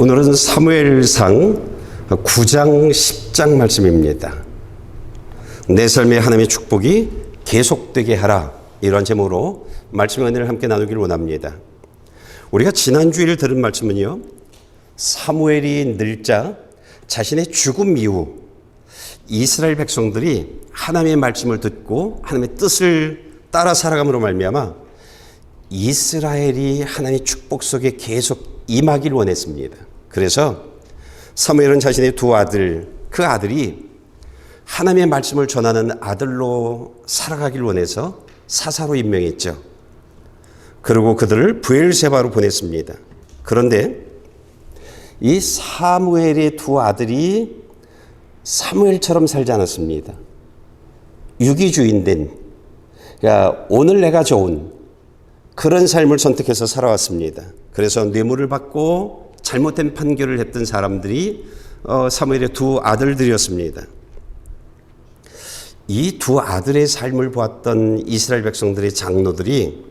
오늘은 사무엘상 9장 10장 말씀입니다. 내 삶에 하나님의 축복이 계속되게 하라, 이런 제목으로 말씀의 은혜를 함께 나누기를 원합니다. 우리가 지난주일 들은 말씀은요, 사무엘이 늙자 자신의 죽음 이후 이스라엘 백성들이 하나님의 말씀을 듣고 하나님의 뜻을 따라 살아감으로 말미암아 이스라엘이 하나님의 축복 속에 계속 임하길 원했습니다. 그래서 사무엘은 자신의 두 아들, 그 아들이 하나님의 말씀을 전하는 아들로 살아가길 원해서 사사로 임명했죠. 그리고 그들을 브엘세바로 보냈습니다. 그런데 이 사무엘의 두 아들이 사무엘처럼 살지 않았습니다. 유기주의인, 그러니까 오늘 내가 좋은 그런 삶을 선택해서 살아왔습니다. 그래서 뇌물을 받고 잘못된 판결을 했던 사람들이 사무엘의 두 아들들이었습니다. 이 두 아들의 삶을 보았던 이스라엘 백성들의 장로들이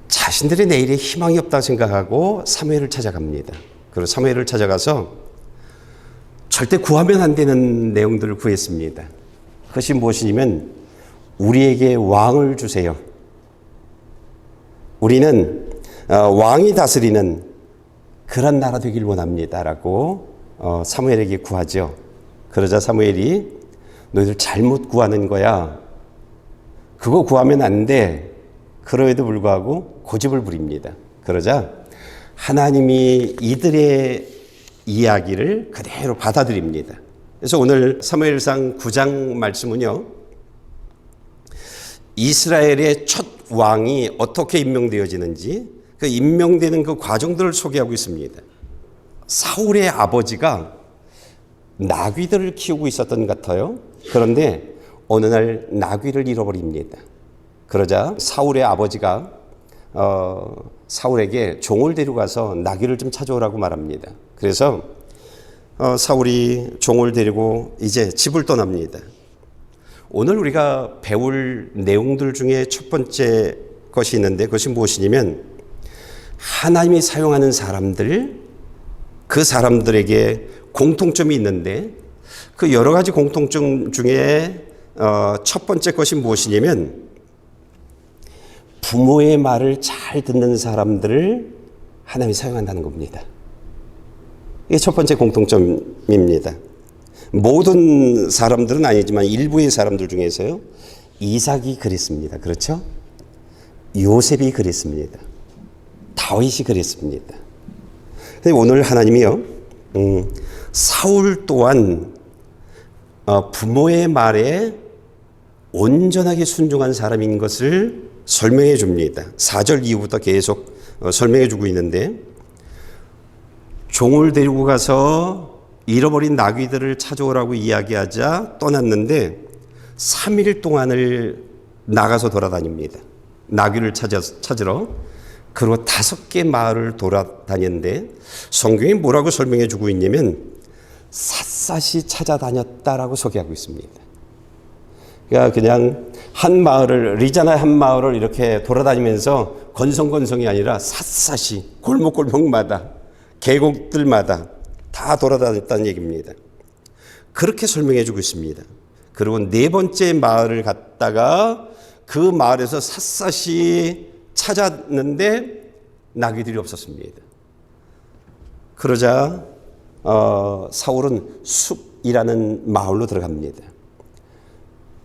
자신들의 내일에 희망이 없다고 생각하고 사무엘을 찾아갑니다. 그리고 사무엘을 찾아가서 절대 구하면 안 되는 내용들을 구했습니다. 그것이 무엇이냐면, 우리에게 왕을 주세요. 우리는 왕이 다스리는 그런 나라 되길 원합니다라고 사무엘에게 구하죠. 그러자 사무엘이 너희들 잘못 구하는 거야. 그거 구하면 안 돼. 그럼에도 불구하고 고집을 부립니다. 그러자 하나님이 이들의 이야기를 그대로 받아들입니다. 그래서 오늘 사무엘상 9장 말씀은요, 이스라엘의 첫 왕이 어떻게 임명되어지는지 그 임명되는 그 과정들을 소개하고 있습니다. 사울의 아버지가 나귀들을 키우고 있었던 것 같아요. 그런데 어느 날 나귀를 잃어버립니다. 그러자 사울의 아버지가 사울에게 종을 데려가서 나귀를 좀 찾아오라고 말합니다. 그래서 사울이 종을 데리고 이제 집을 떠납니다. 오늘 우리가 배울 내용들 중에 첫 번째 것이 있는데, 그것이 무엇이냐면 하나님이 사용하는 사람들, 그 사람들에게 공통점이 있는데 그 여러 가지 공통점 중에 첫 번째 것이 무엇이냐면 부모의 말을 잘 듣는 사람들을 하나님이 사용한다는 겁니다. 이게 첫 번째 공통점입니다. 모든 사람들은 아니지만 일부의 사람들 중에서요, 이삭이 그랬습니다. 그렇죠? 요셉이 그랬습니다. 다윗이 그랬습니다. 오늘 하나님이요, 사울 또한 부모의 말에 온전하게 순종한 사람인 것을 설명해 줍니다. 4절 이후부터 계속 설명해 주고 있는데, 종을 데리고 가서 잃어버린 나귀들을 찾아오라고 이야기하자 떠났는데 3일 동안을 나가서 돌아다닙니다. 나귀를 찾으러. 그리고 5개 마을을 돌아다녔는데 성경이 뭐라고 설명해 주고 있냐면 샅샅이 찾아다녔다라고 소개하고 있습니다. 그러니까 그냥 한 마을을, 리자나 한 마을을 이렇게 돌아다니면서 건성건성이 아니라 샅샅이 골목골목마다 계곡들마다 다 돌아다녔다는 얘기입니다. 그렇게 설명해 주고 있습니다. 그리고 4번째 마을을 갔다가 그 마을에서 샅샅이 찾았는데 나귀들이 없었습니다. 그러자 사울은 숲이라는 마을로 들어갑니다.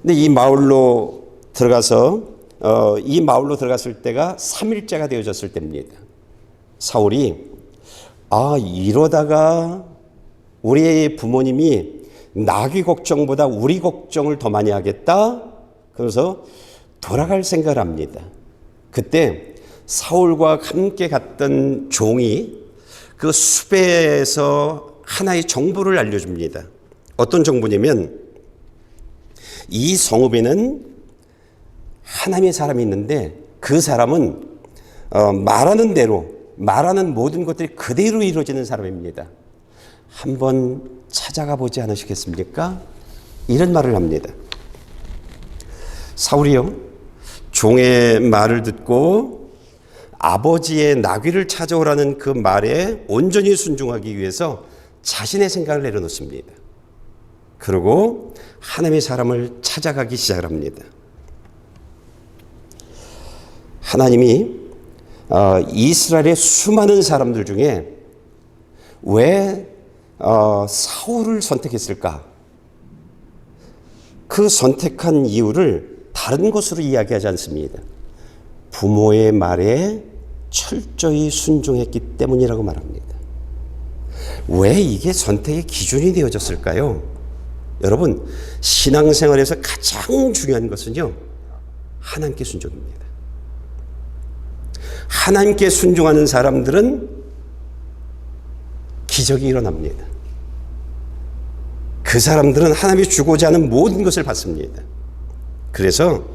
근데 이 마을로 들어갔을 때가 3일째가 되어졌을 때입니다. 사울이 이러다가 우리의 부모님이 나귀 걱정보다 우리 걱정을 더 많이 하겠다. 그래서 돌아갈 생각을 합니다. 그때 사울과 함께 갔던 종이 그 숲에서 하나의 정보를 알려줍니다. 어떤 정보냐면 이 성읍에는 하나님의 사람이 있는데 그 사람은 말하는 대로, 말하는 모든 것들이 그대로 이루어지는 사람입니다. 한번 찾아가 보지 않으시겠습니까? 이런 말을 합니다. 사울이요, 종의 말을 듣고 아버지의 나귀를 찾아오라는 그 말에 온전히 순종하기 위해서 자신의 생각을 내려놓습니다. 그리고 하나님의 사람을 찾아가기 시작합니다. 하나님이 이스라엘의 수많은 사람들 중에 왜 사울을 선택했을까? 그 선택한 이유를 다른 것으로 이야기하지 않습니다. 부모의 말에 철저히 순종했기 때문이라고 말합니다. 왜 이게 선택의 기준이 되어졌을까요? 여러분, 신앙생활에서 가장 중요한 것은요, 하나님께 순종입니다. 하나님께 순종하는 사람들은 기적이 일어납니다. 그 사람들은 하나님이 주고자 하는 모든 것을 받습니다. 그래서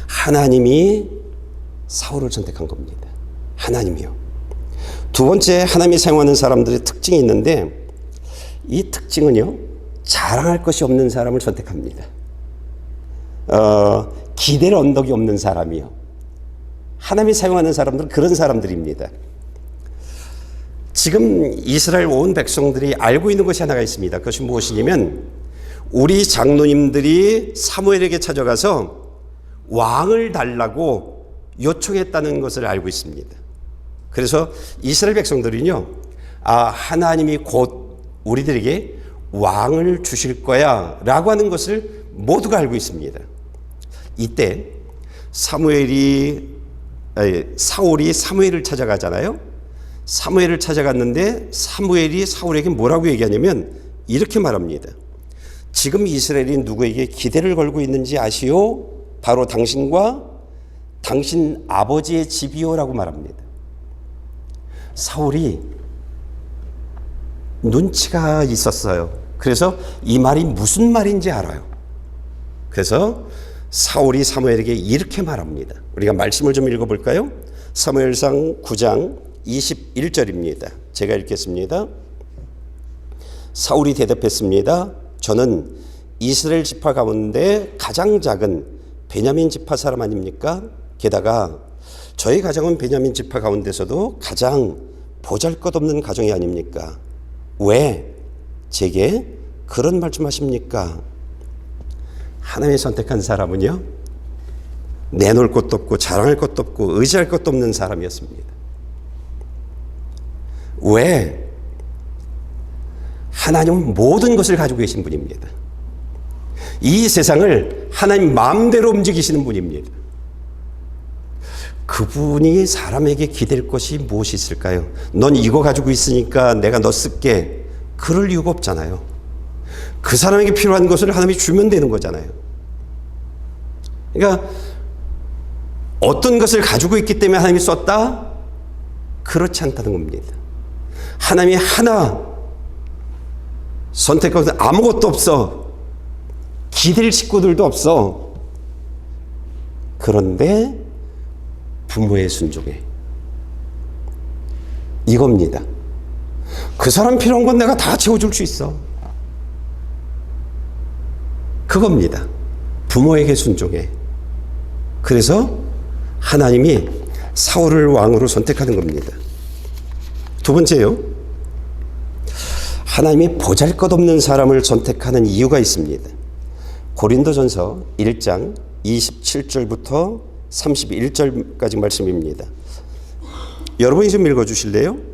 하나님이 사울을 선택한 겁니다. 하나님이요. 두 번째, 하나님이 사용하는 사람들의 특징이 있는데, 이 특징은요, 자랑할 것이 없는 사람을 선택합니다. 기댈 언덕이 없는 사람이요. 하나님이 사용하는 사람들은 그런 사람들입니다. 지금 이스라엘 온 백성들이 알고 있는 것이 하나가 있습니다. 그것이 무엇이냐면, 우리 장로님들이 사무엘에게 찾아가서 왕을 달라고 요청했다는 것을 알고 있습니다. 그래서 이스라엘 백성들은요, 하나님이 곧 우리들에게 왕을 주실 거야 라고 하는 것을 모두가 알고 있습니다. 이때 사울이 사무엘을 찾아가잖아요. 사무엘을 찾아갔는데 사무엘이 사울에게 뭐라고 얘기하냐면 이렇게 말합니다. 지금 이스라엘이 누구에게 기대를 걸고 있는지 아시오? 바로 당신과 당신 아버지의 집이요 라고 말합니다. 사울이 눈치가 있었어요. 그래서 이 말이 무슨 말인지 알아요. 그래서 사울이 사무엘에게 이렇게 말합니다. 우리가 말씀을 좀 읽어볼까요? 사무엘상 9장 21절입니다. 제가 읽겠습니다. 사울이 대답했습니다. 저는 이스라엘 지파 가운데 가장 작은 베냐민 지파 사람 아닙니까? 게다가 저희 가정은 베냐민 지파 가운데서도 가장 보잘것없는 가정이 아닙니까? 왜 제게 그런 말씀하십니까? 하나님이 선택한 사람은요, 내놓을 것도 없고 자랑할 것도 없고 의지할 것도 없는 사람이었습니다. 왜? 하나님은 모든 것을 가지고 계신 분입니다. 이 세상을 하나님 마음대로 움직이시는 분입니다. 그분이 사람에게 기댈 것이 무엇이 있을까요? 넌 이거 가지고 있으니까 내가 너 쓸게. 그럴 이유가 없잖아요. 그 사람에게 필요한 것을 하나님이 주면 되는 거잖아요. 그러니까 어떤 것을 가지고 있기 때문에 하나님이 썼다? 그렇지 않다는 겁니다. 하나님이 하나 선택하고 아무것도 없어. 기댈 식구들도 없어. 그런데 부모의 순종에 이겁니다. 그 사람 필요한 건 내가 다 채워줄 수 있어. 그겁니다. 부모에게 순종해. 그래서 하나님이 사울을 왕으로 선택하는 겁니다. 두 번째요. 하나님이 보잘것없는 사람을 선택하는 이유가 있습니다. 고린도전서 1장 27절부터 31절까지 말씀입니다. 여러분이 좀 읽어주실래요?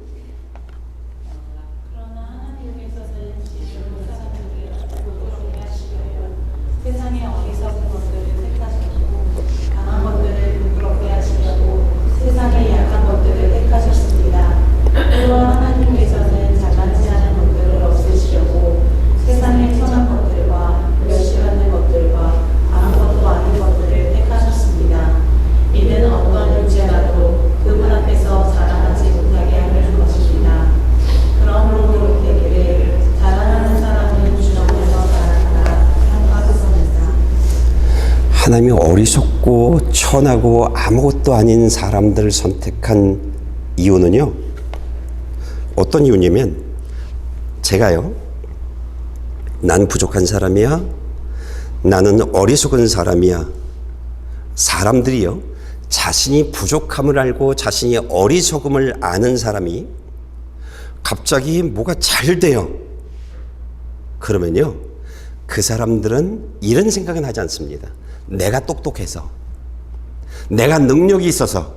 하나님이 어리석고 천하고 아무것도 아닌 사람들을 선택한 이유는요, 어떤 이유냐면, 제가요, 난 부족한 사람이야, 나는 어리석은 사람이야, 사람들이요 자신이 부족함을 알고 자신이 어리석음을 아는 사람이 갑자기 뭐가 잘 돼요. 그러면요, 그 사람들은 이런 생각은 하지 않습니다. 내가 똑똑해서, 내가 능력이 있어서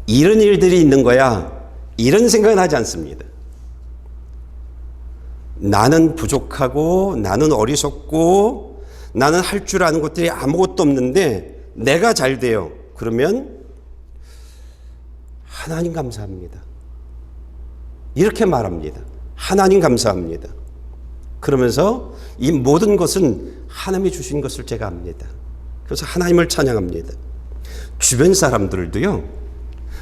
이런 일들이 있는 거야, 이런 생각은 하지 않습니다. 나는 부족하고 나는 어리석고 나는 할 줄 아는 것들이 아무것도 없는데 내가 잘 돼요. 그러면 하나님 감사합니다. 이렇게 말합니다. 하나님 감사합니다. 그러면서 이 모든 것은 하나님이 주신 것을 제가 압니다. 그래서 하나님을 찬양합니다. 주변 사람들도요,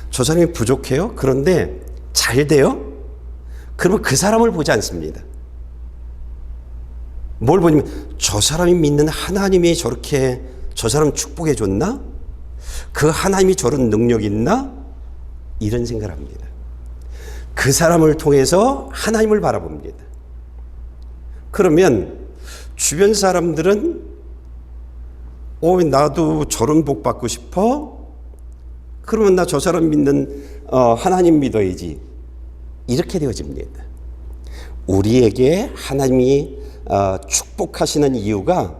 저 사람이 부족해요? 그런데 잘 돼요? 그러면 그 사람을 보지 않습니다. 뭘 보냐면 저 사람이 믿는 하나님이 저렇게 저 사람 축복해 줬나? 그 하나님이 저런 능력이 있나? 이런 생각을 합니다. 그 사람을 통해서 하나님을 바라봅니다. 그러면 주변 사람들은 나도 저런 복 받고 싶어? 그러면 나 저 사람 믿는 하나님 믿어야지. 이렇게 되어집니다. 우리에게 하나님이 축복하시는 이유가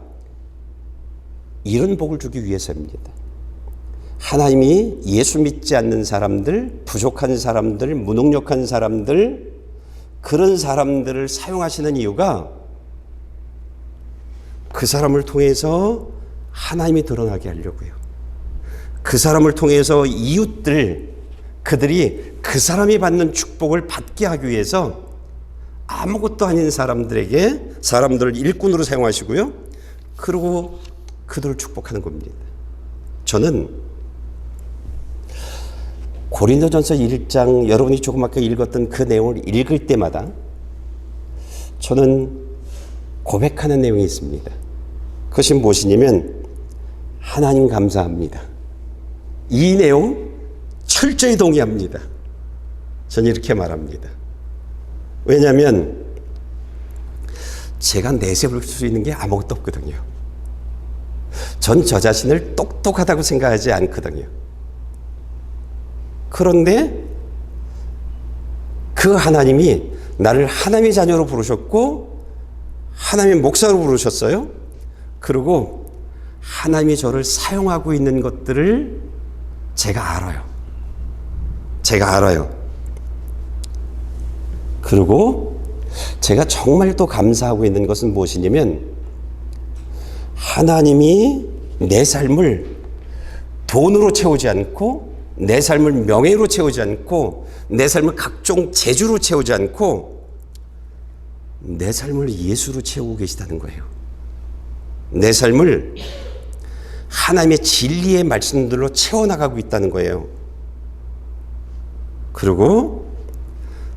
이런 복을 주기 위해서입니다. 하나님이 예수 믿지 않는 사람들, 부족한 사람들, 무능력한 사람들, 그런 사람들을 사용하시는 이유가 그 사람을 통해서 하나님이 드러나게 하려고요. 그 사람을 통해서 이웃들, 그들이 그 사람이 받는 축복을 받게 하기 위해서 아무것도 아닌 사람들을 일꾼으로 사용하시고요. 그리고 그들을 축복하는 겁니다. 저는 고린도전서 1장, 여러분이 조금 아까 읽었던 그 내용을 읽을 때마다 저는 고백하는 내용이 있습니다. 그것이 무엇이냐면 하나님 감사합니다. 이 내용 철저히 동의합니다. 저는 이렇게 말합니다. 왜냐하면 제가 내세울 수 있는 게 아무것도 없거든요. 전 저 자신을 똑똑하다고 생각하지 않거든요. 그런데 그 하나님이 나를 하나님의 자녀로 부르셨고 하나님의 목사로 부르셨어요. 그리고 하나님이 저를 사용하고 있는 것들을 제가 알아요. 그리고 제가 정말 또 감사하고 있는 것은 무엇이냐면 하나님이 내 삶을 돈으로 채우지 않고 내 삶을 명예로 채우지 않고 내 삶을 각종 재주로 채우지 않고 내 삶을 예수로 채우고 계시다는 거예요. 내 삶을 하나님의 진리의 말씀들로 채워나가고 있다는 거예요. 그리고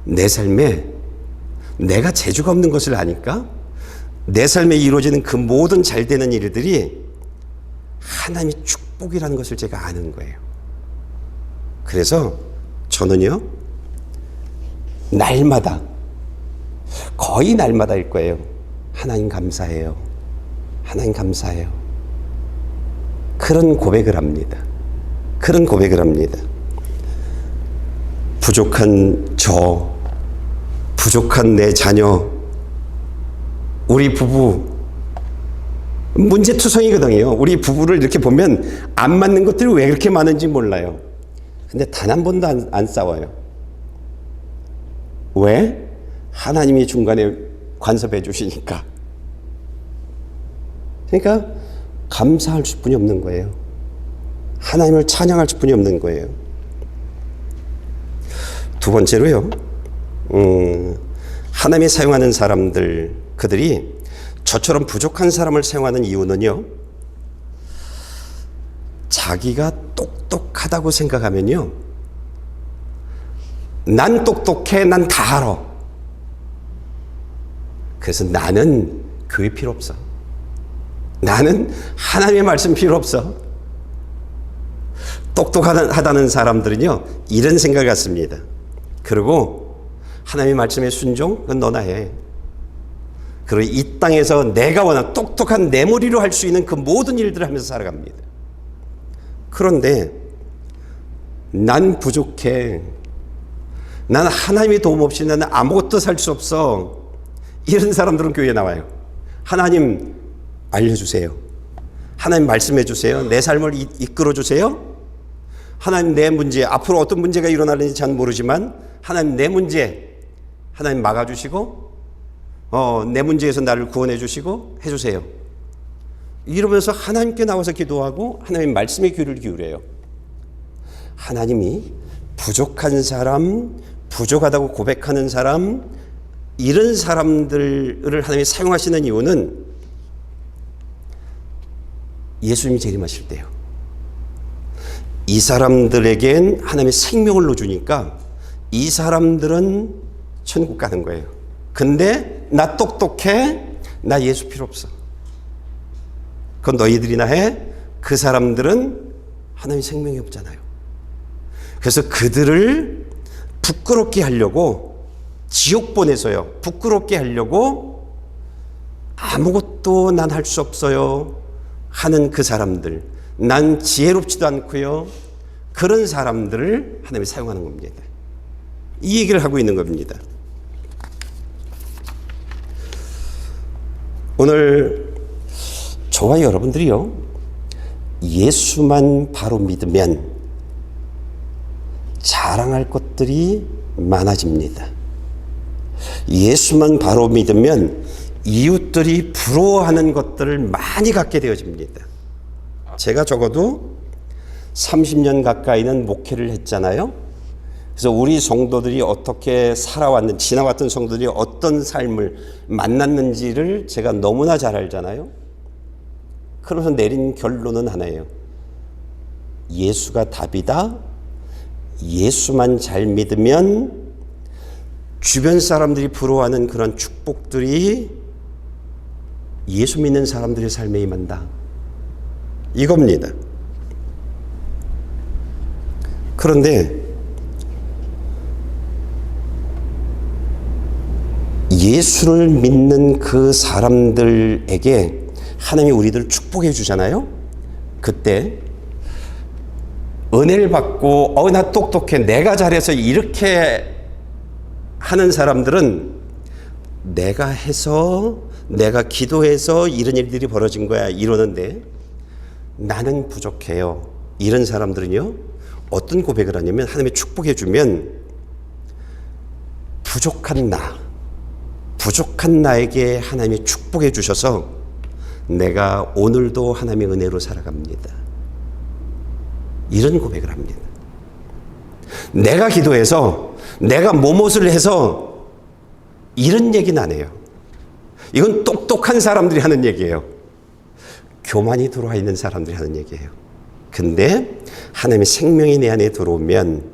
내 삶에 내가 재주가 없는 것을 아니까 내 삶에 이루어지는 그 모든 잘 되는 일들이 하나님의 축복이라는 것을 제가 아는 거예요. 그래서 저는요, 날마다, 거의 날마다일 거예요. 하나님 감사해요. 하나님 감사해요. 그런 고백을 합니다. 부족한 부족한 내 자녀, 우리 부부, 문제투성이거든요. 우리 부부를 이렇게 보면 안 맞는 것들이 왜 그렇게 많은지 몰라요. 근데 단 한 번도 안 싸워요. 왜? 하나님이 중간에 간섭해 주시니까. 그러니까 감사할 수뿐이 없는 거예요. 하나님을 찬양할 수뿐이 없는 거예요. 두 번째로요, 하나님이 사용하는 사람들, 그들이 저처럼 부족한 사람을 사용하는 이유는요, 자기가 똑똑하다고 생각하면요, 난 똑똑해, 난 다 알아. 그래서 나는 교회 필요 없어. 나는 하나님의 말씀 필요 없어. 똑똑하다는 사람들은요, 이런 생각을 갖습니다. 그리고 하나님의 말씀에 순종, 그건 너나 해. 그리고 이 땅에서 내가 원하는 똑똑한 내 머리로 할 수 있는 그 모든 일들을 하면서 살아갑니다. 그런데 난 부족해. 난 하나님의 도움 없이 나는 아무것도 살 수 없어. 이런 사람들은 교회에 나와요. 하나님 알려주세요. 하나님 말씀해 주세요. 내 삶을 이끌어 주세요. 하나님 내 문제, 앞으로 어떤 문제가 일어나는지 잘 모르지만 하나님 내 문제 하나님 막아주시고 내 문제에서 나를 구원해 주시고 해주세요. 이러면서 하나님께 나와서 기도하고 하나님 말씀에 귀를 기울여요. 하나님이 부족한 사람, 부족하다고 고백하는 사람, 이런 사람들을 하나님이 사용하시는 이유는 예수님이 재림하실 때요. 이 사람들에겐 하나님의 생명을 넣어주니까 이 사람들은 천국 가는 거예요. 근데 나 똑똑해, 나 예수 필요 없어. 그건 너희들이나 해. 그 사람들은 하나님의 생명이 없잖아요. 그래서 그들을 부끄럽게 하려고 지옥 보내서요. 부끄럽게 하려고 아무것도 난 할 수 없어요 하는 그 사람들, 난 지혜롭지도 않고요. 그런 사람들을 하나님이 사용하는 겁니다. 이 얘기를 하고 있는 겁니다. 오늘 저와 여러분들이요, 예수만 바로 믿으면 자랑할 것들이 많아집니다. 예수만 바로 믿으면 이웃들이 부러워하는 것들을 많이 갖게 되어집니다. 제가 적어도 30년 가까이는 목회를 했잖아요. 그래서 우리 성도들이 어떻게 살아왔는지, 지나왔던 성도들이 어떤 삶을 만났는지를 제가 너무나 잘 알잖아요. 그래서 내린 결론은 하나예요. 예수가 답이다. 예수만 잘 믿으면 주변 사람들이 부러워하는 그런 축복들이 예수 믿는 사람들의 삶에 임한다. 이겁니다. 그런데 예수를 믿는 그 사람들에게 하나님이 우리들을 축복해 주잖아요. 그때 은혜를 받고 나 똑똑해, 내가 잘해서 이렇게 하는 사람들은 내가 해서, 내가 기도해서 이런 일들이 벌어진 거야 이러는데, 나는 부족해요 이런 사람들은요, 어떤 고백을 하냐면, 하나님이 축복해 주면 부족한 나에게 하나님이 축복해 주셔서 내가 오늘도 하나님의 은혜로 살아갑니다. 이런 고백을 합니다. 내가 기도해서, 내가 뭐뭇을 해서 이런 얘기는 안 해요. 이건 똑똑한 사람들이 하는 얘기예요. 교만이 들어와 있는 사람들이 하는 얘기예요. 근데 하나님의 생명이 내 안에 들어오면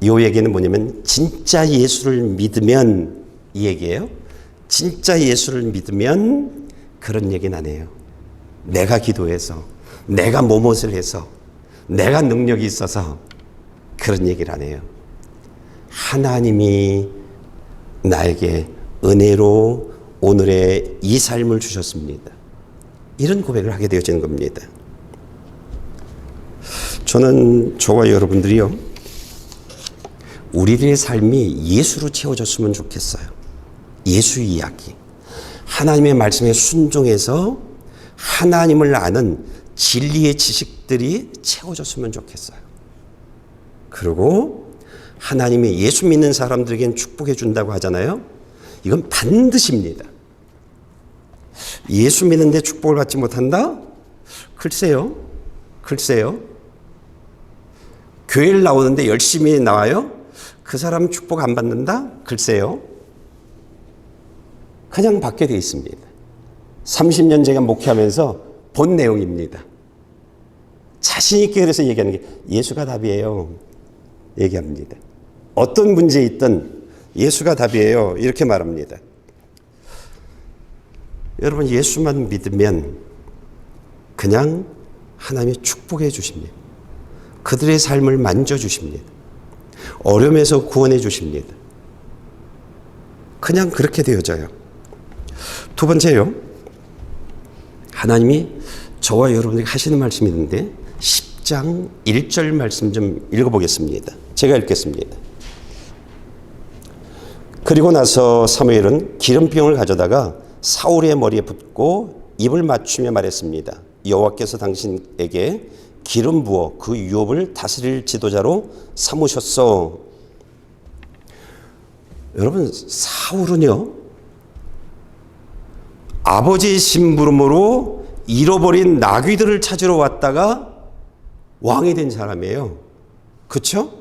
이 얘기는 뭐냐면, 진짜 예수를 믿으면, 이 얘기예요. 진짜 예수를 믿으면 그런 얘기는 안 해요. 내가 기도해서, 내가 뭐뭇을 해서, 내가 능력이 있어서 그런 얘기를 안 해요. 하나님이 나에게 은혜로 오늘의 이 삶을 주셨습니다. 이런 고백을 하게 되어지는 겁니다. 저는 저와 여러분들이요, 우리들의 삶이 예수로 채워졌으면 좋겠어요. 예수 이야기, 하나님의 말씀에 순종해서 하나님을 아는 진리의 지식들이 채워졌으면 좋겠어요. 그리고 하나님이 예수 믿는 사람들에겐 축복해 준다고 하잖아요. 이건 반드시입니다. 예수 믿는데 축복을 받지 못한다? 글쎄요. 교회를 나오는데 열심히 나와요? 그 사람은 축복 안 받는다? 글쎄요. 그냥 받게 돼 있습니다. 30년 제가 목회하면서 본 내용입니다. 자신 있게 그래서 얘기하는 게, 예수가 답이에요 얘기합니다. 어떤 문제에 있든 예수가 답이에요 이렇게 말합니다. 여러분, 예수만 믿으면 그냥 하나님이 축복해 주십니다. 그들의 삶을 만져주십니다. 어려움에서 구원해 주십니다. 그냥 그렇게 되어져요. 두 번째요, 하나님이 저와 여러분에게 하시는 말씀이 있는데 10장 1절 말씀 좀 읽어보겠습니다. 제가 읽겠습니다. 그리고 나서 사무엘은 기름병을 가져다가 사울의 머리에 붓고 입을 맞추며 말했습니다. 여호와께서 당신에게 기름 부어 그 유업을 다스릴 지도자로 삼으셨소. 여러분, 사울은요, 아버지의 심부름으로 잃어버린 나귀들을 찾으러 왔다가 왕이 된 사람이에요. 그렇죠?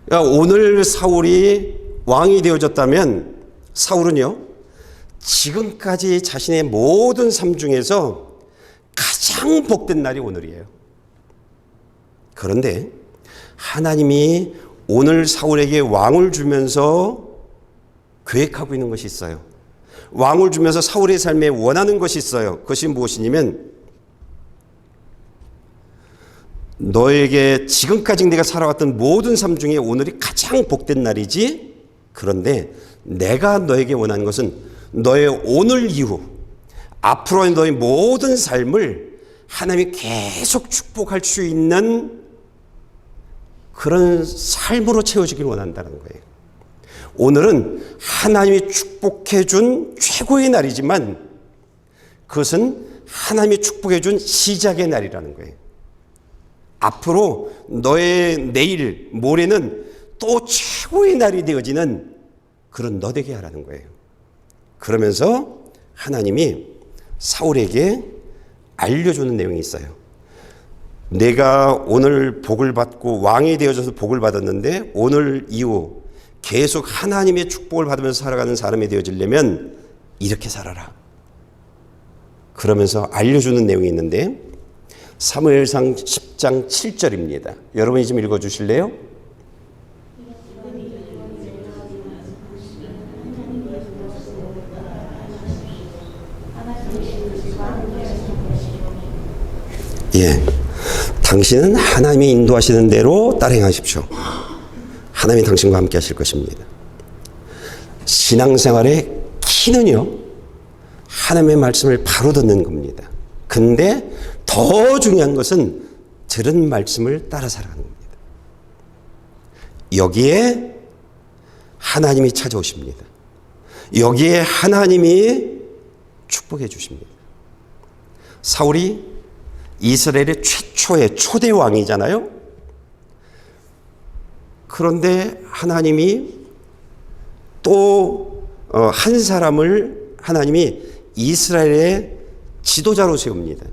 오늘 사울이 왕이 되어졌다면 사울은요, 지금까지 자신의 모든 삶 중에서 가장 복된 날이 오늘이에요. 그런데 하나님이 오늘 사울에게 왕을 주면서 계획하고 있는 것이 있어요. 왕을 주면서 사울의 삶에 원하는 것이 있어요. 그것이 무엇이냐면, 너에게 지금까지 내가 살아왔던 모든 삶 중에 오늘이 가장 복된 날이지. 그런데 내가 너에게 원하는 것은 너의 오늘 이후 앞으로의 너의 모든 삶을 하나님이 계속 축복할 수 있는 그런 삶으로 채워지길 원한다는 거예요. 오늘은 하나님이 축복해 준 최고의 날이지만 그것은 하나님이 축복해 준 시작의 날이라는 거예요. 앞으로 너의 내일, 모레는 또 최고의 날이 되어지는 그런 너 되게 하라는 거예요. 그러면서 하나님이 사울에게 알려주는 내용이 있어요. 내가 오늘 복을 받고 왕이 되어져서 복을 받았는데 오늘 이후 계속 하나님의 축복을 받으면서 살아가는 사람이 되어지려면 이렇게 살아라. 그러면서 알려주는 내용이 있는데 사무엘상 10장 7절입니다. 여러분이 좀 읽어주실래요? 예, 당신은 하나님이 인도하시는 대로 따라 행하십시오. 하나님이 당신과 함께 하실 것입니다. 신앙생활의 키는요, 하나님의 말씀을 바로 듣는 겁니다. 근데 더 중요한 것은 들은 말씀을 따라 살아가는 겁니다. 여기에 하나님이 찾아오십니다. 여기에 하나님이 축복해 주십니다. 사울이 이스라엘의 최초의 초대 왕이잖아요. 그런데 하나님이 또 한 사람을 하나님이 이스라엘의 지도자로 세웁니다.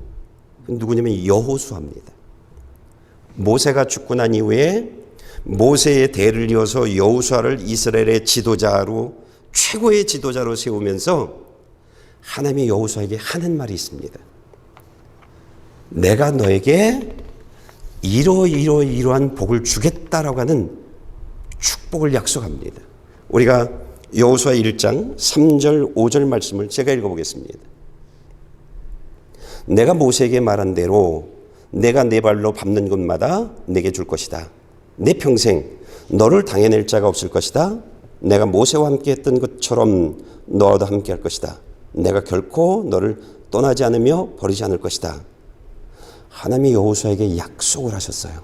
누구냐면 여호수아입니다. 모세가 죽고 난 이후에 모세의 대를 이어서 여호수아를 이스라엘의 지도자로, 최고의 지도자로 세우면서 하나님이 여호수아에게 하는 말이 있습니다. 내가 너에게 이러한 복을 주겠다라고 하는 축복을 약속합니다. 우리가 여호수아 1장 3절 5절 말씀을 제가 읽어보겠습니다. 내가 모세에게 말한 대로 내가 네 발로 밟는 곳마다 내게 줄 것이다. 내 평생 너를 당해낼 자가 없을 것이다. 내가 모세와 함께 했던 것처럼 너와도 함께 할 것이다. 내가 결코 너를 떠나지 않으며 버리지 않을 것이다. 하나님이 여호수아에게 약속을 하셨어요.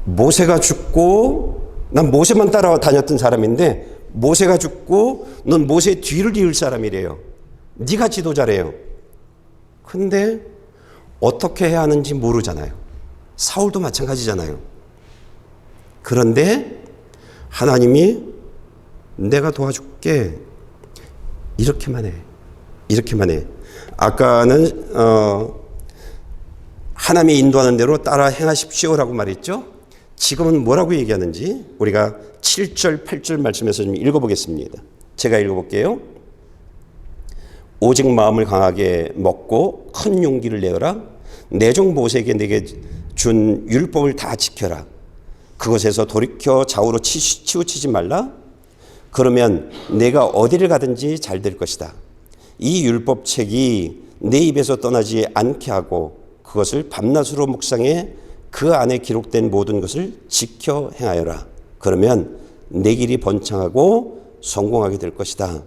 모세가 죽고, 난 모세만 따라다녔던 사람인데 모세가 죽고 넌 모세의 뒤를 이을 사람이래요. 네가 지도자래요. 근데 어떻게 해야 하는지 모르잖아요. 사울도 마찬가지잖아요. 그런데 하나님이 내가 도와줄게. 이렇게만 해. 이렇게만 해. 아까는 하나님이 인도하는 대로 따라 행하십시오라고 말했죠. 지금은 뭐라고 얘기하는지 우리가 7절, 8절 말씀에서 좀 읽어보겠습니다. 제가 읽어볼게요. 오직 마음을 강하게 먹고 큰 용기를 내어라. 내 종 모세에게 내게 준 율법을 다 지켜라. 그것에서 돌이켜 좌우로 치우치지 말라. 그러면 내가 어디를 가든지 잘 될 것이다. 이 율법책이 내 입에서 떠나지 않게 하고 그것을 밤낮으로 묵상해 그 안에 기록된 모든 것을 지켜 행하여라. 그러면 내 길이 번창하고 성공하게 될 것이다.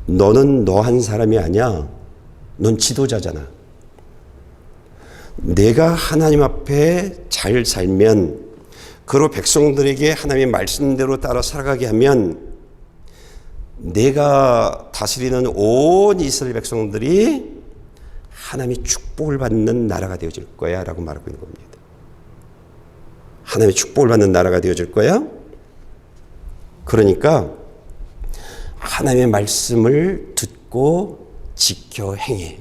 너는 너 한 사람이 아니야. 넌 지도자잖아. 내가 하나님 앞에 잘 살면, 그리고 백성들에게 하나님의 말씀대로 따라 살아가게 하면 내가 다스리는 온 이스라엘 백성들이 하나님의 축복을 받는 나라가 되어질 거야 라고 말하고 있는 겁니다. 하나님의 축복을 받는 나라가 되어질 거야. 그러니까 하나님의 말씀을 듣고 지켜 행해.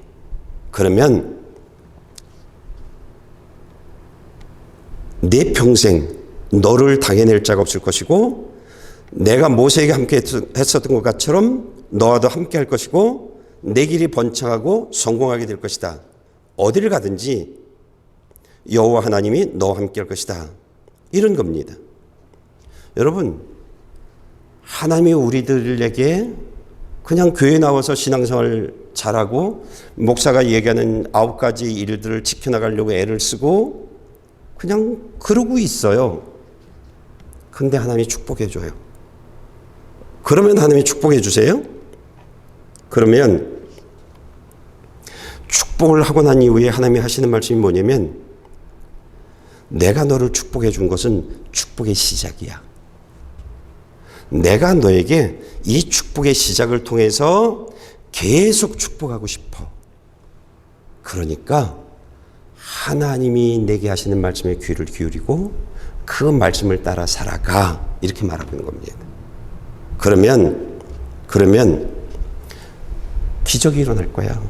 그러면 내 평생 너를 당해낼 자가 없을 것이고, 내가 모세에게 함께 했었던 것처럼 너와도 함께 할 것이고, 내 길이 번창하고 성공하게 될 것이다. 어디를 가든지 여호와 하나님이 너와 함께 할 것이다. 이런 겁니다. 여러분, 하나님이 우리들에게 그냥 교회 나와서 신앙생활 잘하고 목사가 얘기하는 9가지 일들을 지켜나가려고 애를 쓰고 그냥 그러고 있어요. 근데 하나님이 축복해 줘요. 그러면 하나님이 축복해 주세요? 그러면 축복을 하고 난 이후에 하나님이 하시는 말씀이 뭐냐면, 내가 너를 축복해 준 것은 축복의 시작이야. 내가 너에게 이 축복의 시작을 통해서 계속 축복하고 싶어. 그러니까 하나님이 내게 하시는 말씀에 귀를 기울이고 그 말씀을 따라 살아가. 이렇게 말하고 있는 겁니다. 그러면 기적이 일어날 거야.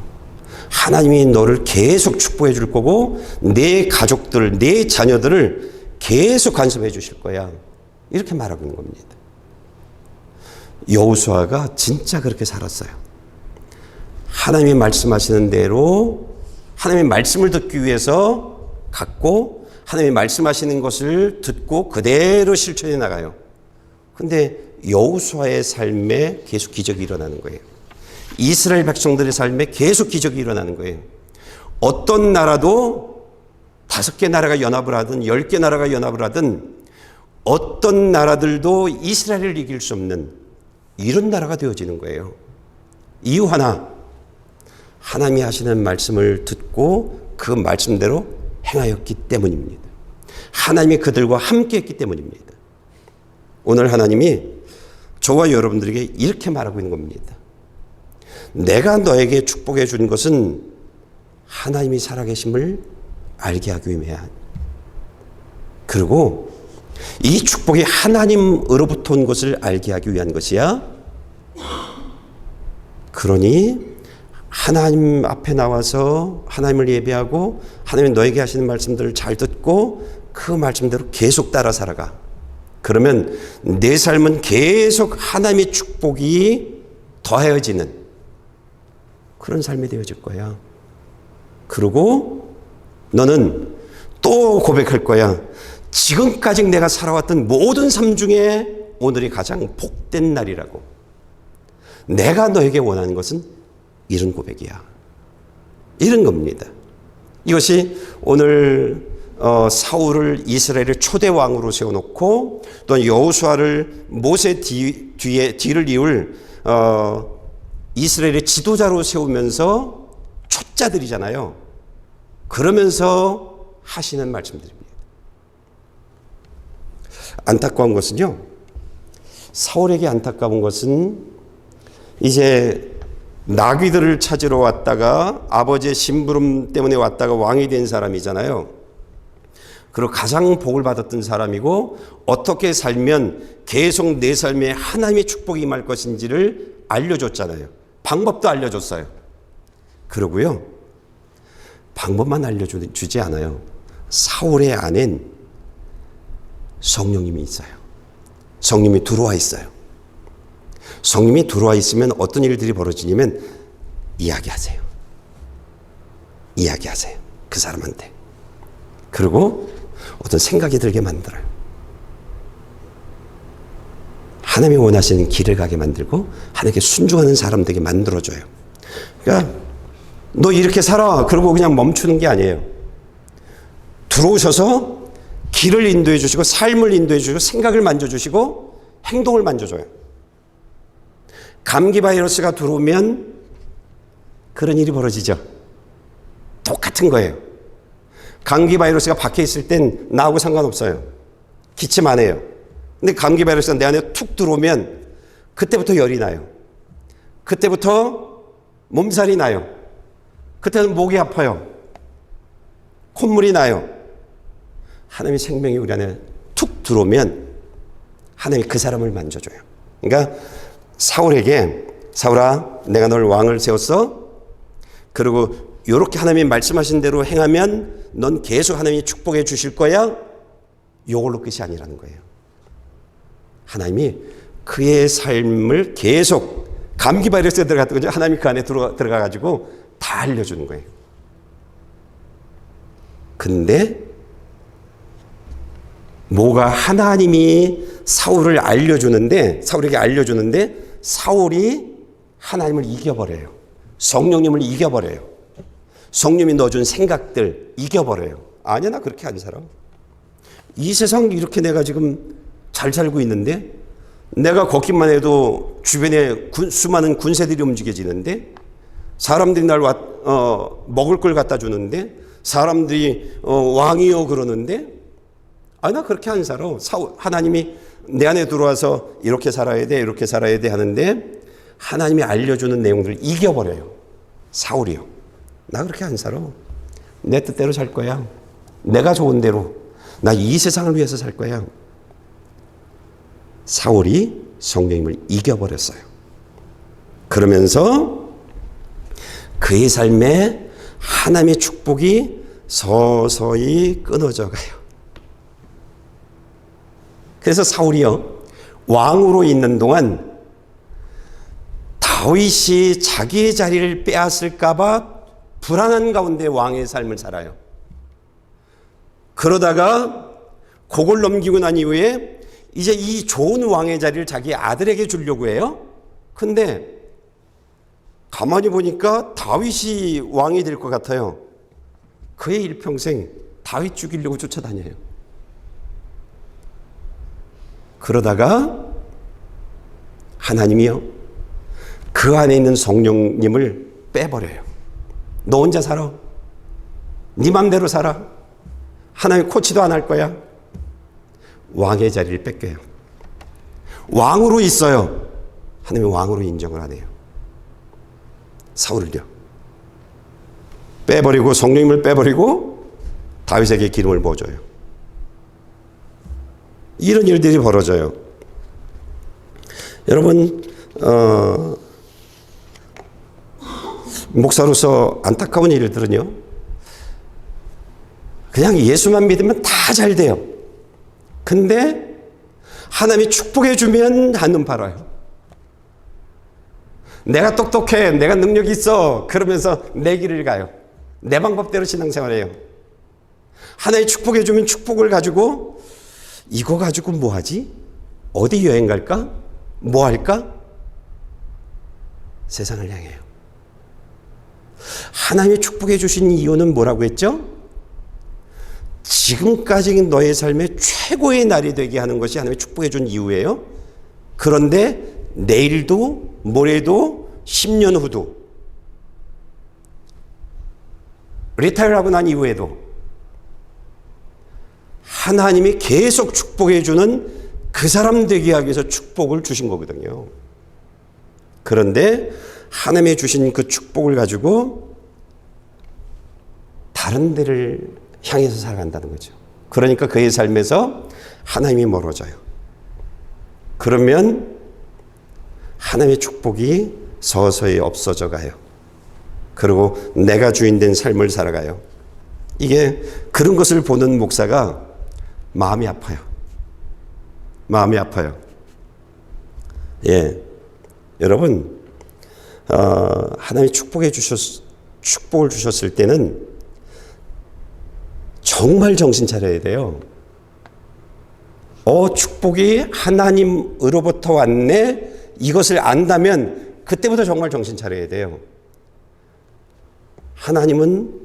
하나님이 너를 계속 축복해 줄 거고 내 가족들, 내 자녀들을 계속 간섭해 주실 거야. 이렇게 말하고 있는 겁니다. 여호수아가 진짜 그렇게 살았어요. 하나님이 말씀하시는 대로 하나님의 말씀을 듣기 위해서 갔고, 하나님이 말씀하시는 것을 듣고 그대로 실천해 나가요. 근데 여호수아의 삶에 계속 기적이 일어나는 거예요. 이스라엘 백성들의 삶에 계속 기적이 일어나는 거예요. 어떤 나라도 5개 나라가 연합을 하든 10개 나라가 연합을 하든 어떤 나라들도 이스라엘을 이길 수 없는 이런 나라가 되어지는 거예요. 이유 하나, 하나님이 하시는 말씀을 듣고 그 말씀대로 행하였기 때문입니다. 하나님이 그들과 함께 했기 때문입니다. 오늘 하나님이 저와 여러분들에게 이렇게 말하고 있는 겁니다. 내가 너에게 축복해 준 것은 하나님이 살아계심을 알게 하기 위함이야. 그리고 이 축복이 하나님으로부터 온 것을 알게 하기 위한 것이야. 그러니 하나님 앞에 나와서 하나님을 예배하고 하나님이 너에게 하시는 말씀들을 잘 듣고 그 말씀대로 계속 따라 살아가. 그러면 내 삶은 계속 하나님의 축복이 더해지는 그런 삶이 되어질 거야. 그리고 너는 또 고백할 거야. 지금까지 내가 살아왔던 모든 삶 중에 오늘이 가장 복된 날이라고. 내가 너에게 원하는 것은 이런 고백이야. 이런 겁니다. 이것이 오늘 사울을 이스라엘의 초대 왕으로 세워놓고 또 여호수아를 모세 뒤를 이을 이스라엘의 지도자로 세우면서 초짜들이잖아요. 그러면서 하시는 말씀들입니다. 안타까운 것은요, 사울에게 안타까운 것은 이제 나귀들을 찾으러 왔다가 아버지의 심부름 때문에 왔다가 왕이 된 사람이잖아요. 그리고 가장 복을 받았던 사람이고 어떻게 살면 계속 내 삶에 하나님의 축복이 임할 것인지를 알려줬잖아요. 방법도 알려줬어요. 그러고요, 방법만 알려주지 않아요. 사울의 안엔 성령님이 있어요. 성령님이 들어와 있어요. 성령님이 들어와 있으면 어떤 일들이 벌어지냐면 이야기하세요. 이야기하세요. 그 사람한테. 그리고 어떤 생각이 들게 만들어요. 하나님이 원하시는 길을 가게 만들고 하나님께 순종하는 사람 되게 만들어줘요. 그러니까 너 이렇게 살아. 그러고 그냥 멈추는 게 아니에요. 들어오셔서 길을 인도해 주시고 삶을 인도해 주시고 생각을 만져주시고 행동을 만져줘요. 감기 바이러스가 들어오면 그런 일이 벌어지죠. 똑같은 거예요. 감기 바이러스가 밖에 있을 땐 나하고 상관없어요. 기침 안 해요. 근데 감기 바이러스가 내 안에 툭 들어오면 그때부터 열이 나요. 그때부터 몸살이 나요. 그때는 목이 아파요. 콧물이 나요. 하나님의 생명이 우리 안에 툭 들어오면 하나님이 그 사람을 만져줘요. 그러니까 사울에게 사울아 내가 널 왕을 세웠어. 그리고 이렇게 하나님이 말씀하신 대로 행하면 넌 계속 하나님이 축복해 주실 거야. 이걸로 끝이 아니라는 거예요. 하나님이 그의 삶을 계속 감기 바이러스에 들어갔던 거죠. 하나님이 그 안에 들어가가지고 다 알려주는 거예요. 근데 뭐가 하나님이 사울을 알려주는데 사울에게 알려주는데 사울이 하나님을 이겨버려요. 성령님을 이겨버려요. 성령님이 넣어준 생각들 이겨버려요. 아니야 나 그렇게 안 살아. 이 세상 이렇게 내가 지금 잘 살고 있는데 내가 걷기만 해도 주변에 수많은 군세들이 움직여지는데 사람들이 날 먹을 걸 갖다 주는데 사람들이 왕이요 그러는데 아니 나 그렇게 안 살아. 하나님이 내 안에 들어와서 이렇게 살아야 돼 이렇게 살아야 돼 하는데 하나님이 알려주는 내용들을 이겨버려요. 사울이요. 나 그렇게 안 살아. 내 뜻대로 살 거야. 내가 좋은 대로. 나 이 세상을 위해서 살 거야. 사울이 성령님을 이겨버렸어요. 그러면서 그의 삶에 하나님의 축복이 서서히 끊어져 가요. 그래서 사울이요 왕으로 있는 동안 다윗이 자기의 자리를 빼앗을까 봐 불안한 가운데 왕의 삶을 살아요. 그러다가 그걸 넘기고 난 이후에 이제 이 좋은 왕의 자리를 자기 아들에게 주려고 해요. 근데 가만히 보니까 다윗이 왕이 될 것 같아요. 그의 일평생 다윗 죽이려고 쫓아다녀요. 그러다가 하나님이요 그 안에 있는 성령님을 빼버려요. 너 혼자 살아. 네 맘대로 살아. 하나님 코치도 안 할 거야. 왕의 자리를 뺏겨요. 왕으로 있어요. 하나님이 왕으로 인정을 안 해요. 사울을요. 빼버리고 성령님을 빼버리고 다윗에게 기름을 부어줘요. 이런 일들이 벌어져요. 여러분 목사로서 안타까운 일들은요. 그냥 예수만 믿으면 다 잘 돼요. 근데 하나님이 축복해 주면 한눈 팔아요. 내가 똑똑해, 내가 능력이 있어 그러면서 내 길을 가요. 내 방법대로 신앙생활해요. 하나님이 축복해 주면 축복을 가지고 이거 가지고 뭐 하지? 어디 여행 갈까? 뭐 할까? 세상을 향해요. 하나님이 축복해 주신 이유는 뭐라고 했죠? 지금까지 너의 삶의 최고의 날이 되게 하는 것이 하나님이 축복해 준 이유예요. 그런데 내일도 모레도 10년 후도 리타이어하고 난 이후에도 하나님이 계속 축복해 주는 그 사람 되게 하기 위해서 축복을 주신 거거든요. 그런데 하나님이 주신 그 축복을 가지고 다른 데를 향해서 살아간다는 거죠. 그러니까 그의 삶에서 하나님이 멀어져요. 그러면 하나님의 축복이 서서히 없어져 가요. 그리고 내가 주인된 삶을 살아가요. 이게 그런 것을 보는 목사가 마음이 아파요. 마음이 아파요. 예, 여러분 하나님이 축복을 주셨을 때는 정말 정신 차려야 돼요. 축복이 하나님으로부터 왔네. 이것을 안다면 그때부터 정말 정신 차려야 돼요. 하나님은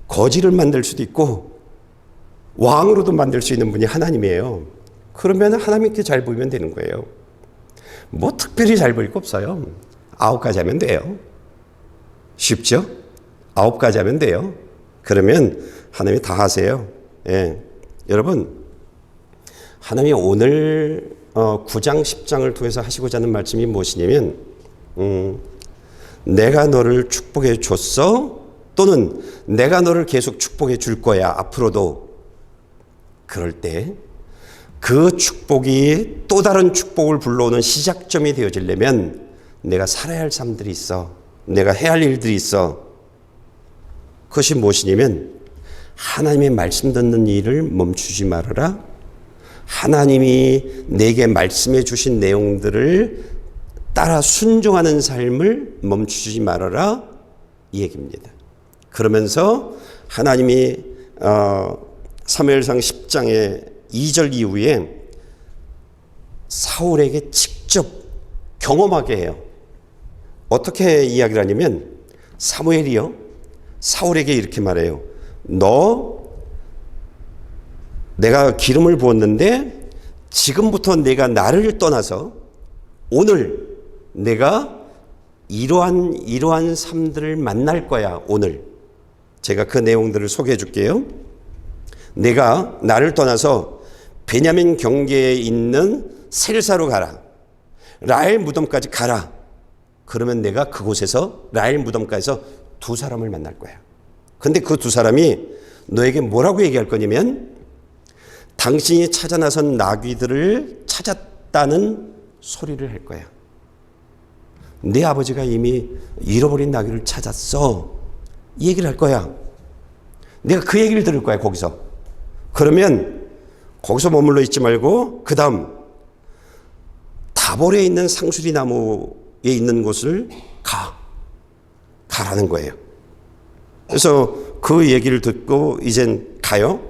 거지를 만들 수도 있고 왕으로도 만들 수 있는 분이 하나님이에요. 그러면 하나님께 잘 보이면 되는 거예요. 뭐 특별히 잘 볼 거 없어요. 9가지 하면 돼요. 쉽죠? 9가지 하면 돼요. 그러면 하나님이 다 하세요. 예. 여러분, 하나님이 오늘 9장 10장을 통해서 하시고자 하는 말씀이 무엇이냐면 내가 너를 축복해 줬어, 또는 내가 너를 계속 축복해 줄 거야 앞으로도. 그럴 때 그 축복이 또 다른 축복을 불러오는 시작점이 되어지려면 내가 살아야 할 삶들이 있어. 내가 해야 할 일들이 있어. 그것이 무엇이냐면 하나님의 말씀 듣는 일을 멈추지 말아라. 하나님이 내게 말씀해 주신 내용들을 따라 순종하는 삶을 멈추지 말아라, 이 얘기입니다. 그러면서 하나님이 사무엘상 10장의 2절 이후에 사울에게 직접 경험하게 해요. 어떻게 이야기를 하냐면 사무엘이요, 사울에게 이렇게 말해요. 내가 기름을 부었는데 지금부터 내가 나를 떠나서 오늘 내가 이러한 삶들을 만날 거야. 오늘 제가 그 내용들을 소개해 줄게요. 내가 나를 떠나서 베냐민 경계에 있는 셀사로 가라. 라헬 무덤까지 가라. 그러면 내가 그곳에서 라헬 무덤가에서 두 사람을 만날 거야. 근데 그 두 사람이 너에게 뭐라고 얘기할 거냐면 당신이 찾아 나선 나귀들을 찾았다는 소리를 할 거야. 내 아버지가 이미 잃어버린 나귀를 찾았어, 이 얘기를 할 거야. 내가 그 얘기를 들을 거야 거기서. 그러면 거기서 머물러 있지 말고 그 다음 다볼에 있는 상수리 나무에 있는 곳을 가라는 거예요. 그래서 그 얘기를 듣고 이젠 가요.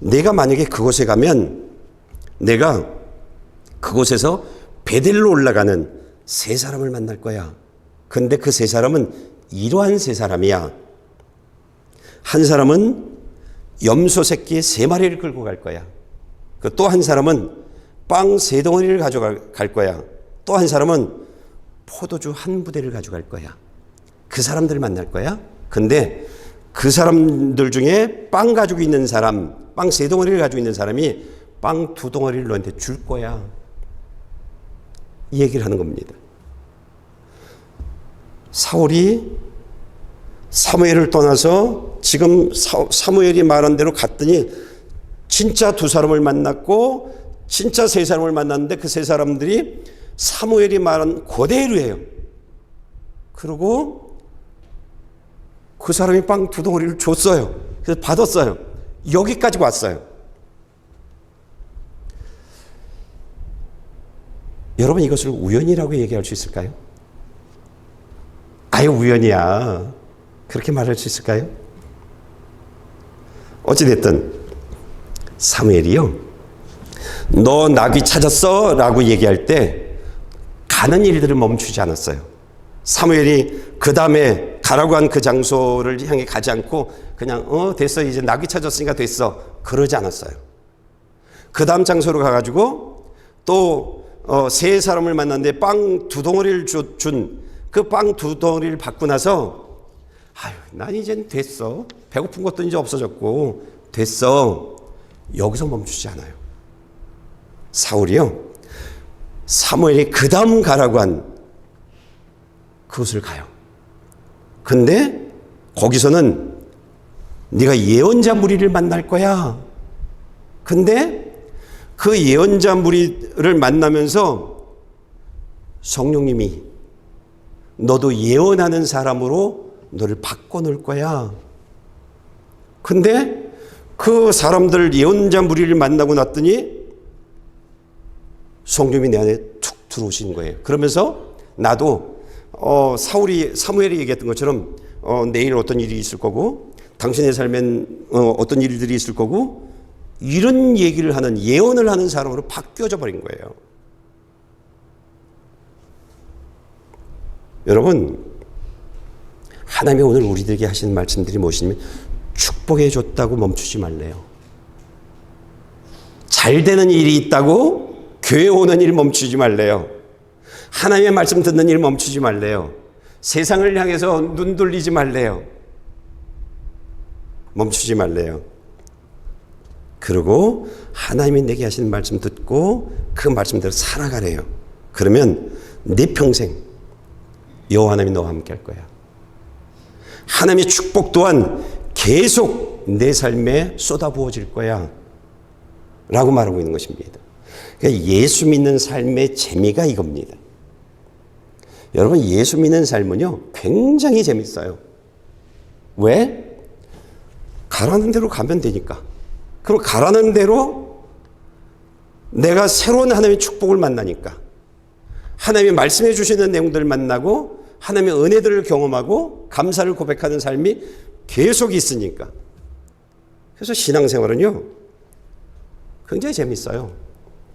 내가 만약에 그곳에 가면 내가 그곳에서 베델로 올라가는 세 사람을 만날 거야. 근데 그 세 사람은 이러한 세 사람이야. 한 사람은 염소 새끼 3마리를 끌고 갈 거야. 또 한 사람은 빵 3덩어리를 가져갈 거야. 또 한 사람은 포도주 1부대를 가져갈 거야. 그 사람들을 만날 거야. 근데 그 사람들 중에 빵 가지고 있는 사람, 빵 3덩어리를 가지고 있는 사람이 빵 2덩어리를 너한테 줄 거야. 이 얘기를 하는 겁니다. 사울이 사무엘을 떠나서 지금 사무엘이 말한 대로 갔더니 진짜 두 사람을 만났고 진짜 세 사람을 만났는데 그 세 사람들이 사무엘이 말한 그대로 해요. 그리고 그 사람이 빵 2덩어리를 줬어요. 그래서 받았어요. 여기까지 왔어요. 여러분, 이것을 우연이라고 얘기할 수 있을까요? 아유, 우연이야. 그렇게 말할 수 있을까요? 어찌됐든 사무엘이요, 너 나귀 찾았어? 라고 얘기할 때 가는 일들을 멈추지 않았어요. 사무엘이 그 다음에 가라고 한 그 장소를 향해 가지 않고 그냥 됐어, 이제 나귀 찾았으니까 됐어, 그러지 않았어요. 그 다음 장소로 가가지고 또 세 사람을 만났는데 빵 2덩어리를 준 그 빵 2덩어리를 받고 나서 아유, 난 이젠 됐어, 배고픈 것도 이제 없어졌고 됐어, 여기서 멈추지 않아요. 사울이요, 사무엘이 그 다음 가라고 한 그곳을 가요. 근데 거기서는 네가 예언자 무리를 만날 거야. 근데 그 예언자 무리를 만나면서 성령님이 너도 예언하는 사람으로 너를 바꿔놓을 거야. 근데 그 사람들 예언자 무리를 만나고 났더니 성령님이 내 안에 툭 들어오신 거예요. 그러면서 나도 사무엘이 얘기했던 것처럼 내일 어떤 일이 있을 거고 당신의 삶엔 어떤 일들이 있을 거고 이런 얘기를 하는, 예언을 하는 사람으로 바뀌어져 버린 거예요. 여러분, 하나님이 오늘 우리들에게 하시는 말씀들이 무엇이냐면 축복해 줬다고 멈추지 말래요. 잘 되는 일이 있다고 교회 오는 일 멈추지 말래요. 하나님의 말씀 듣는 일 멈추지 말래요. 세상을 향해서 눈 돌리지 말래요. 멈추지 말래요. 그리고 하나님이 내게 하시는 말씀 듣고 그 말씀대로 살아가래요. 그러면 내 평생 여호와 하나님이 너와 함께 할 거야. 하나님의 축복 또한 계속 내 삶에 쏟아부어질 거야 라고 말하고 있는 것입니다. 그러니까 예수 믿는 삶의 재미가 이겁니다. 여러분, 예수 믿는 삶은요 굉장히 재밌어요. 왜? 가라는 대로 가면 되니까. 그럼 가라는 대로 내가 새로운 하나님의 축복을 만나니까, 하나님이 말씀해 주시는 내용들을 만나고 하나님의 은혜들을 경험하고 감사를 고백하는 삶이 계속 있으니까. 그래서 신앙생활은요 굉장히 재밌어요.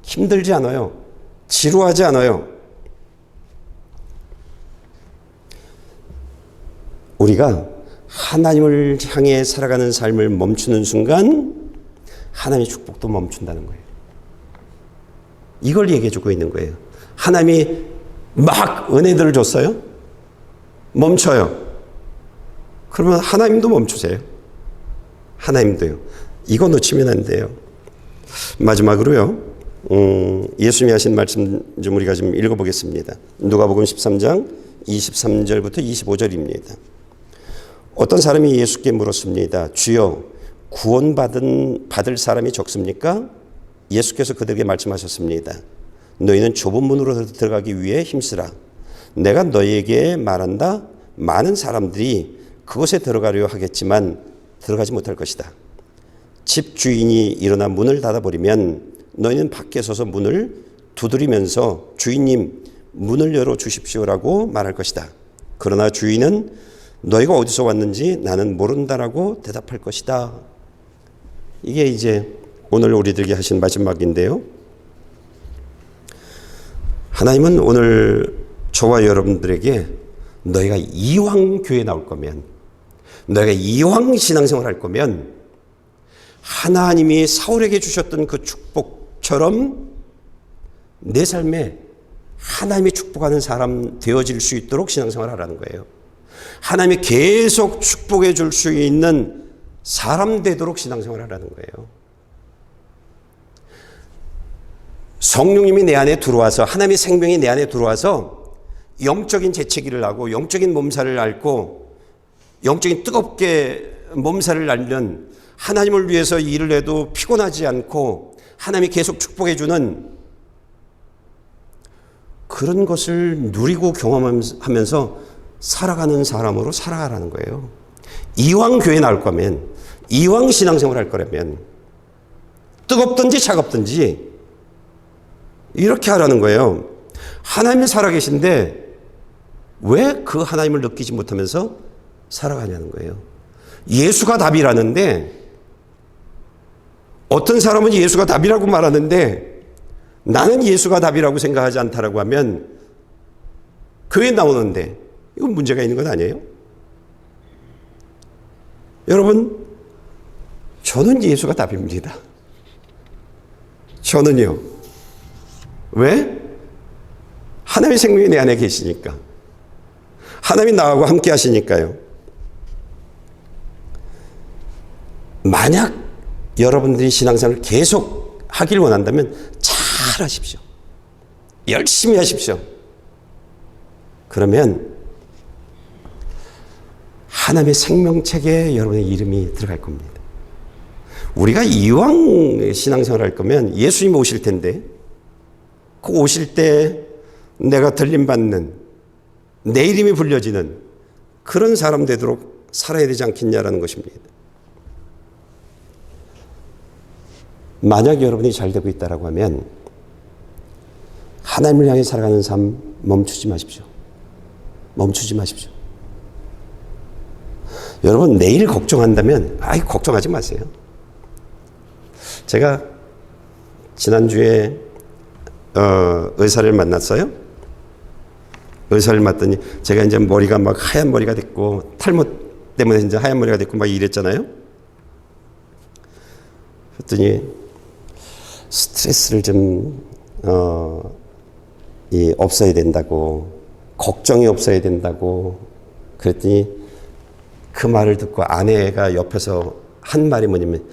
힘들지 않아요. 지루하지 않아요. 우리가 하나님을 향해 살아가는 삶을 멈추는 순간 하나님의 축복도 멈춘다는 거예요. 이걸 얘기해 주고 있는 거예요. 하나님이 막 은혜들을 줬어요? 멈춰요. 그러면 하나님도 멈추세요. 하나님도요. 이거 놓치면 안 돼요. 마지막으로요. 예수님이 하신 말씀 좀 우리가 좀 읽어보겠습니다. 누가복음 13장 23절부터 25절입니다. 어떤 사람이 예수께 물었습니다. 주여, 받을 사람이 적습니까? 예수께서 그들에게 말씀하셨습니다. 너희는 좁은 문으로 들어가기 위해 힘쓰라. 내가 너희에게 말한다. 많은 사람들이 그곳에 들어가려 하겠지만 들어가지 못할 것이다. 집 주인이 일어나 문을 닫아버리면 너희는 밖에 서서 문을 두드리면서 주인님, 문을 열어주십시오라고 말할 것이다. 그러나 주인은 너희가 어디서 왔는지 나는 모른다라고 대답할 것이다. 이게 이제 오늘 우리들에게 하신 마지막인데요. 하나님은 오늘 저와 여러분들에게 너희가 이왕 교회에 나올 거면, 너희가 이왕 신앙생활 할 거면 하나님이 사울에게 주셨던 그 축복처럼 내 삶에 하나님이 축복하는 사람 되어질 수 있도록 신앙생활 하라는 거예요. 하나님이 계속 축복해 줄 수 있는 사람 되도록 신앙생활 하라는 거예요. 성령님이 내 안에 들어와서, 하나님의 생명이 내 안에 들어와서 영적인 재채기를 하고 영적인 몸살을 앓고 영적인 뜨겁게 몸살을 앓는, 하나님을 위해서 일을 해도 피곤하지 않고 하나님이 계속 축복해 주는 그런 것을 누리고 경험하면서 살아가는 사람으로 살아가라는 거예요. 이왕 교회 나올 거면, 이왕 신앙생활 할 거라면 뜨겁든지 차갑든지 이렇게 하라는 거예요. 하나님이 살아계신데 왜 그 하나님을 느끼지 못하면서 살아가냐는 거예요. 예수가 답이라는데, 어떤 사람은 예수가 답이라고 말하는데 나는 예수가 답이라고 생각하지 않다라고 하면 교회 나오는데 이건 문제가 있는 것 아니에요? 여러분, 저는 예수가 답입니다. 저는요. 왜? 하나님의 생명이 내 안에 계시니까. 하나님이 나하고 함께 하시니까요. 만약 여러분들이 신앙생활을 계속 하길 원한다면 잘 하십시오. 열심히 하십시오. 그러면 하나님의 생명책에 여러분의 이름이 들어갈 겁니다. 우리가 이왕 신앙생활 할 거면 예수님 오실 텐데, 그 오실 때 내가 들림받는, 내 이름이 불려지는 그런 사람 되도록 살아야 되지 않겠냐라는 것입니다. 만약 여러분이 잘 되고 있다라고 하면 하나님을 향해 살아가는 삶 멈추지 마십시오. 멈추지 마십시오. 여러분, 내일 걱정한다면 걱정하지 마세요. 제가 지난주에 의사를 만났어요. 의사를 만났더니 제가 이제 머리가 막 하얀 머리가 됐고 탈모 때문에 이제 하얀 머리가 됐고 막 이랬잖아요. 그랬더니 스트레스를 좀 없어야 된다고, 걱정이 없어야 된다고 그랬더니 그 말을 듣고 아내가 옆에서 한 말이 뭐냐면,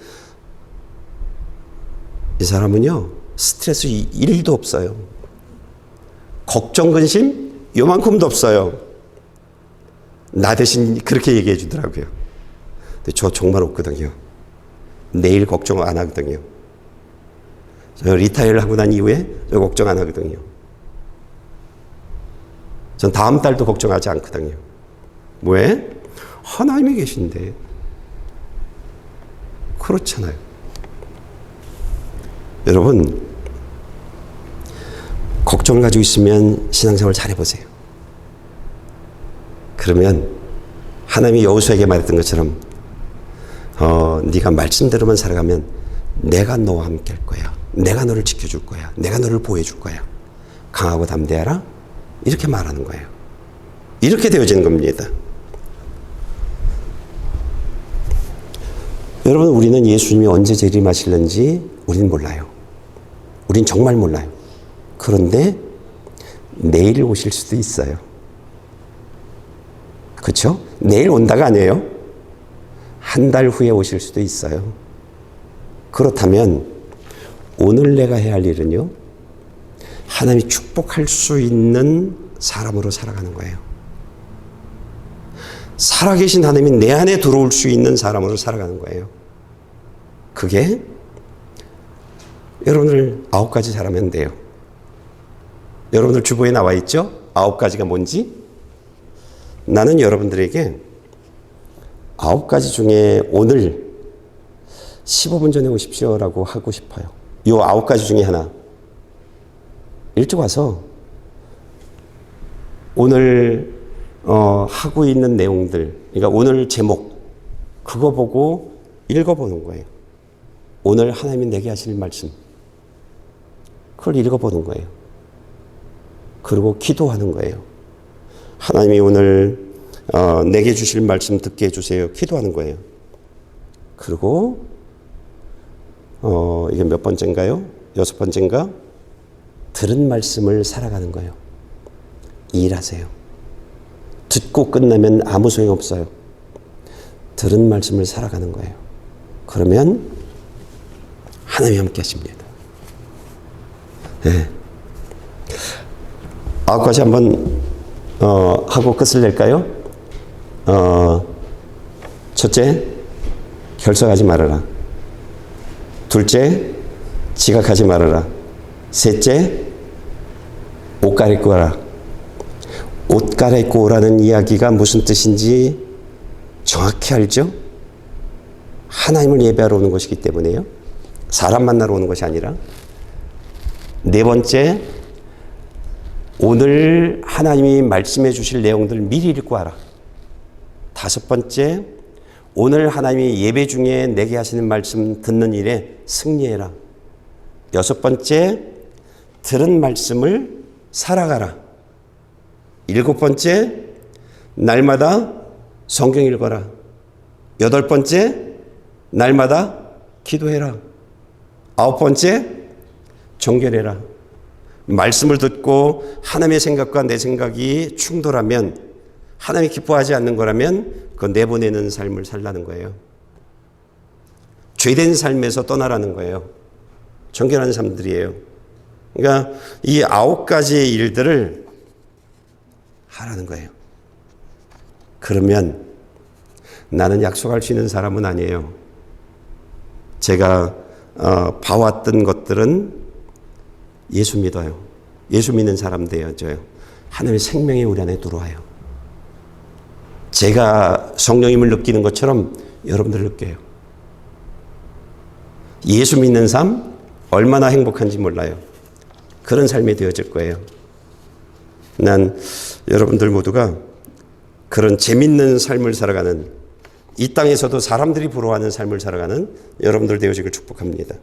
이 사람은요 스트레스 1도 없어요. 걱정 근심 요만큼도 없어요. 나 대신 그렇게 얘기해 주더라고요. 근데 저 정말 없거든요. 내일 걱정 안 하거든요. 저 리타이어를 하고 난 이후에 저 걱정 안 하거든요. 전 다음 달도 걱정하지 않거든요. 왜? 하나님이 계신데. 그렇잖아요. 여러분, 걱정을 가지고 있으면 신앙생활 잘해보세요. 그러면 하나님이 여호수아에게 말했던 것처럼 네가 말씀대로만 살아가면 내가 너와 함께 할 거야. 내가 너를 지켜줄 거야. 내가 너를 보호해줄 거야. 강하고 담대하라. 이렇게 말하는 거예요. 이렇게 되어지는 겁니다. 여러분, 우리는 예수님이 언제 재림하실는지 우리는 몰라요. 우린 정말 몰라요. 그런데 내일 오실 수도 있어요. 그렇죠? 내일 온다가 아니에요. 한 달 후에 오실 수도 있어요. 그렇다면 오늘 내가 해야 할 일은요, 하나님이 축복할 수 있는 사람으로 살아가는 거예요. 살아계신 하나님이 내 안에 들어올 수 있는 사람으로 살아가는 거예요. 그게 여러분들 9가지 잘하면 돼요. 여러분들 주보에 나와 있죠? 9가지가 뭔지? 나는 여러분들에게 9가지 중에 오늘 15분 전에 오십시오라고 하고 싶어요. 이 9가지 중에 하나. 일찍 와서 오늘 하고 있는 내용들, 그러니까 오늘 제목, 그거 보고 읽어보는 거예요. 오늘 하나님이 내게 하실 말씀, 그걸 읽어보는 거예요. 그리고 기도하는 거예요. 하나님이 오늘 내게 주실 말씀 듣게 해주세요. 기도하는 거예요. 그리고 이게 몇 번째인가요? 6번째인가? 들은 말씀을 살아가는 거예요. 일하세요. 듣고 끝나면 아무 소용없어요. 들은 말씀을 살아가는 거예요. 그러면 하나님이 함께 하십니다. 네. 9가지 한번 하고 끝을 낼까요? 첫째, 결석하지 말아라. 둘째, 지각하지 말아라. 셋째, 옷 갈아입고 와라. 옷 갈아입고 오라는 이야기가 무슨 뜻인지 정확히 알죠? 하나님을 예배하러 오는 것이기 때문에요. 사람 만나러 오는 것이 아니라. 네 번째, 오늘 하나님이 말씀해 주실 내용들을 미리 읽고 와라. 다섯 번째, 오늘 하나님이 예배 중에 내게 하시는 말씀 듣는 일에 승리해라. 여섯 번째, 들은 말씀을 살아가라. 일곱 번째, 날마다 성경 읽어라. 여덟 번째, 날마다 기도해라. 아홉 번째, 정결해라. 말씀을 듣고 하나님의 생각과 내 생각이 충돌하면, 하나님이 기뻐하지 않는 거라면 그건 내보내는 삶을 살라는 거예요. 죄된 삶에서 떠나라는 거예요. 정결한 사람들이에요. 그러니까 이 9가지의 일들을 하라는 거예요. 그러면 나는 약속할 수 있는 사람은 아니에요. 제가 봐왔던 것들은 예수 믿어요. 예수 믿는 사람 되어져요. 하나님의 생명이 우리 안에 들어와요. 제가 성령님을 느끼는 것처럼 여러분들 느껴요. 예수 믿는 삶 얼마나 행복한지 몰라요. 그런 삶이 되어질 거예요. 난 여러분들 모두가 그런 재밌는 삶을 살아가는, 이 땅에서도 사람들이 부러워하는 삶을 살아가는 여러분들 되어지길 축복합니다.